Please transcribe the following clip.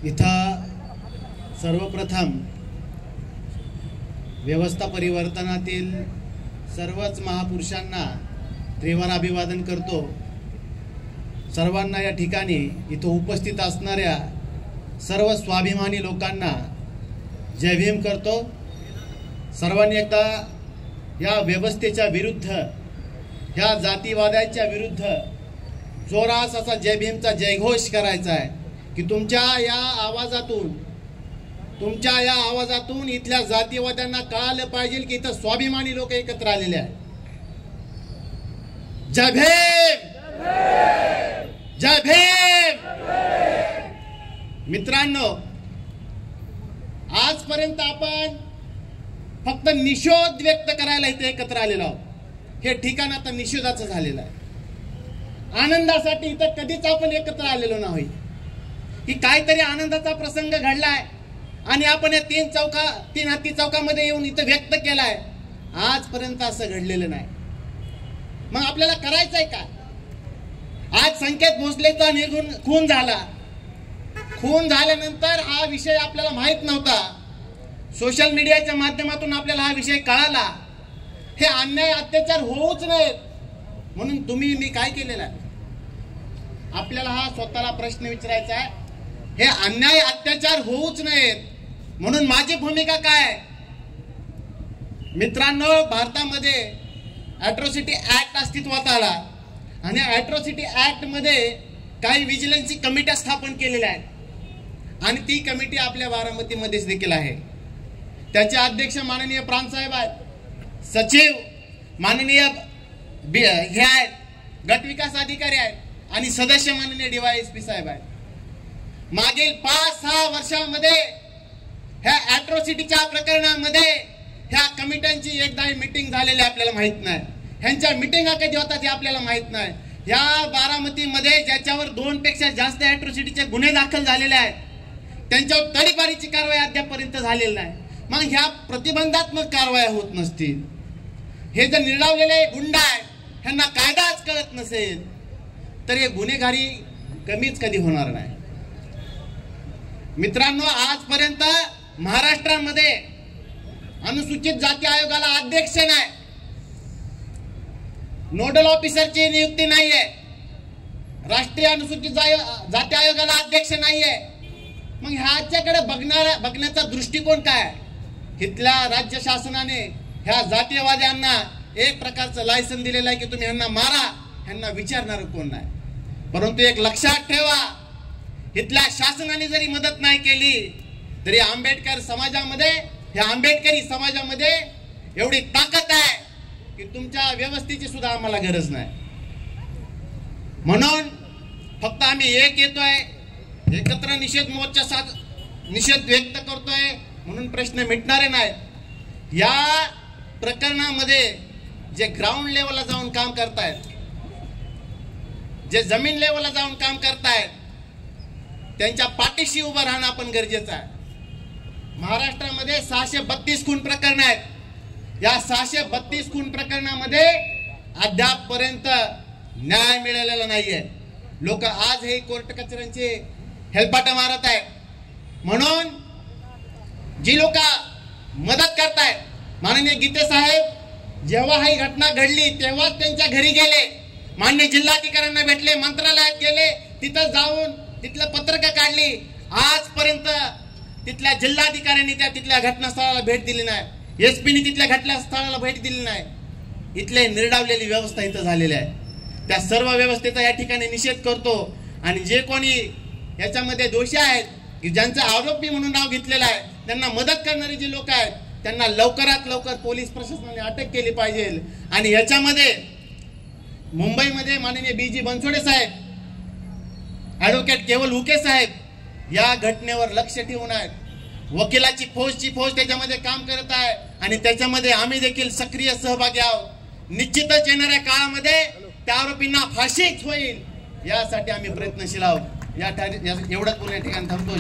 इथं सर्वप्रथम व्यवस्था परिवर्तनातील सर्वच महापुरुषांना त्रिवार अभिवादन करतो। सर्वांना या ठिकाणी इथं उपस्थित असणाऱ्या सर्व स्वाभिमानी लोकांना जय भीम करतो। सर्वांनी एकदा या व्यवस्थेच्या विरुद्ध, ह्या जातीवादाच्या विरुद्ध जोरास असा जय भीमचा जयघोष करायचा आहे की तुमच्या या आवाजातून इथल्या जातीवाद्यांना कळालं पाहिजे की इथं स्वाभिमानी लोक एकत्र आलेले आहेत। जय भीम, जय भीम। मित्रांनो, आजपर्यंत आपण फक्त निषेध व्यक्त करायला इथे एकत्र आलेलो आहोत। हे ठिकाण आता निषेधाचं झालेलं आहे। आनंदासाठी इथं कधीच आपण एकत्र आलेलो नाही की काहीतरी आनंदाचा प्रसंग घडलाय आणि आपण या तीन हत्ती चौकामध्ये येऊन इथं व्यक्त केलाय। आजपर्यंत असं घडलेलं नाही। मग आपल्याला करायचंय का? आज संकेत भोसलेचा खून झाला। खून झाल्यानंतर हा विषय आपल्याला माहित नव्हता। सोशल मीडियाच्या माध्यमातून आपल्याला हा विषय कळाला। हे अन्याय अत्याचार होऊच नयेत म्हणून मी काय केलेलं आहे? आपल्याला हा स्वतःला प्रश्न विचारायचा आहे। हे अन्याय अत्याचार होऊच नयेत म्हणून माझी भूमिका काय? मित्रांनो, भारतामध्ये ॲट्रॉसिटी ऍक्ट अस्तित्वात आला आणि ॲट्रॉसिटी ऍक्ट मध्ये काही विजिलन्स कमिट्या स्थापन केलेल्या आहेत आणि ती कमिटी आपल्या बारामतीमध्येच देखील आहे। त्याचे अध्यक्ष माननीय प्रांतसाहेब आहेत, सचिव माननीय हे आहेत, गट विकास अधिकारी आहेत आणि सदस्य माननीय DYSP साहेब आहेत। मागील 5-6 वर्षांमध्ये ह्या ॲट्रॉसिटीच्या प्रकरणामध्ये ह्या कमिट्यांची एकदाही मीटिंग झालेली आपल्याला माहित नाही। ह्यांच्या मीटिंगा कधी होतात हे आपल्याला माहित नाही। ह्या बारामतीमध्ये ज्याच्यावर 2 पेक्षा जास्त ॲट्रॉसिटीचे गुन्हे दाखल झालेले आहेत त्यांच्यावर तडीपारीची कारवाई अद्यापपर्यंत झालेली नाही। मग ह्या प्रतिबंधात्मक कारवाया होत नसतील, हे जर निर्डावलेले गुंड आहेत, ह्यांना कायदाच कळत नसेल तर हे गुन्हेगारी कमीच कधी होणार नाही। मित्रांनो, आजपर्यंत महाराष्ट्रामध्ये अनुसूचित जाती आयोगाला अध्यक्ष नाही, नोडल ऑफिसरची नियुक्ती नाहीये, राष्ट्रीय अनुसूचित जाती आयोगाला अध्यक्ष नाहीये। मग ह्याच्याकडे बघण्याचा दृष्टिकोन काय? इथल्या राज्य शासनाने ह्या जातीयवाद्यांना एक प्रकारचं लायसन दिलेलं आहे की तुम्ही ह्यांना मारा, ह्यांना विचारणार कोण नाही। परंतु एक लक्षात ठेवा, इथल्या शासनाने जरी मदत नाही केली तरी आंबेडकरी समाजामध्ये एवढी ताकद आहे की तुमच्या व्यवस्थेची सुद्धा आम्हाला गरज नाही। म्हणून फक्त आम्ही एक येतोय, एकत्र निषेध व्यक्त करतोय म्हणून प्रश्न मिटणारे नाहीत। या प्रकरणामध्ये जे ग्राउंड लेवलला जाऊन काम करतायत, जे जमीन लेवलला जाऊन काम करतायत, त्यांच्या पाठीशी उभं राहणं आपण गरजेचं आहे। महाराष्ट्रामध्ये 632 खून प्रकरण आहेत। या 632 खून प्रकरणामध्ये अद्यापपर्यंत न्याय मिळालेला नाहीये। लोक आज हे कोर्ट कचऱ्यांचे हेलपाटा मारत आहेत। म्हणून जी लोक मदत करतायत, माननीय गीते साहेब जेव्हा ही घटना घडली तेव्हाच त्यांच्या घरी गेले, माननीय जिल्हाधिकाऱ्यांना भेटले, मंत्रालयात गेले, तिथं जाऊन तिथलं पत्रकं काढली। आजपर्यंत तिथल्या जिल्हाधिकाऱ्यांनी तिथल्या घटनास्थळाला भेट दिली नाही, SP तिथल्या घटनास्थळाला भेट दिली नाही। इथले निर्डावलेली व्यवस्था इथं झालेली आहे। त्या सर्व व्यवस्थेचा या ठिकाणी निषेध करतो आणि जे कोणी याच्यामध्ये दोषी आहेत की ज्यांचा आरोपी म्हणून नाव घेतलेलं आहे, त्यांना मदत करणारे जे लोक आहेत त्यांना लवकरात लवकर पोलीस प्रशासनाने अटक केली पाहिजे। आणि याच्यामध्ये मुंबईमध्ये माननीय BG बनसोडे साहेब, ॲडव्होकेट केवल उके साहेब या घटनेवर लक्ष ठेवून आहेत। वकिलाची फौज त्याच्यामध्ये काम करत आहे आणि त्याच्यामध्ये आम्ही देखील सक्रिय सहभागी आहोत। निश्चितच येणाऱ्या काळामध्ये त्या आरोपींना फाशीच होईल यासाठी आम्ही प्रयत्नशील आहोत। एवढंच बोलण्या ठिकाणी थांबतो।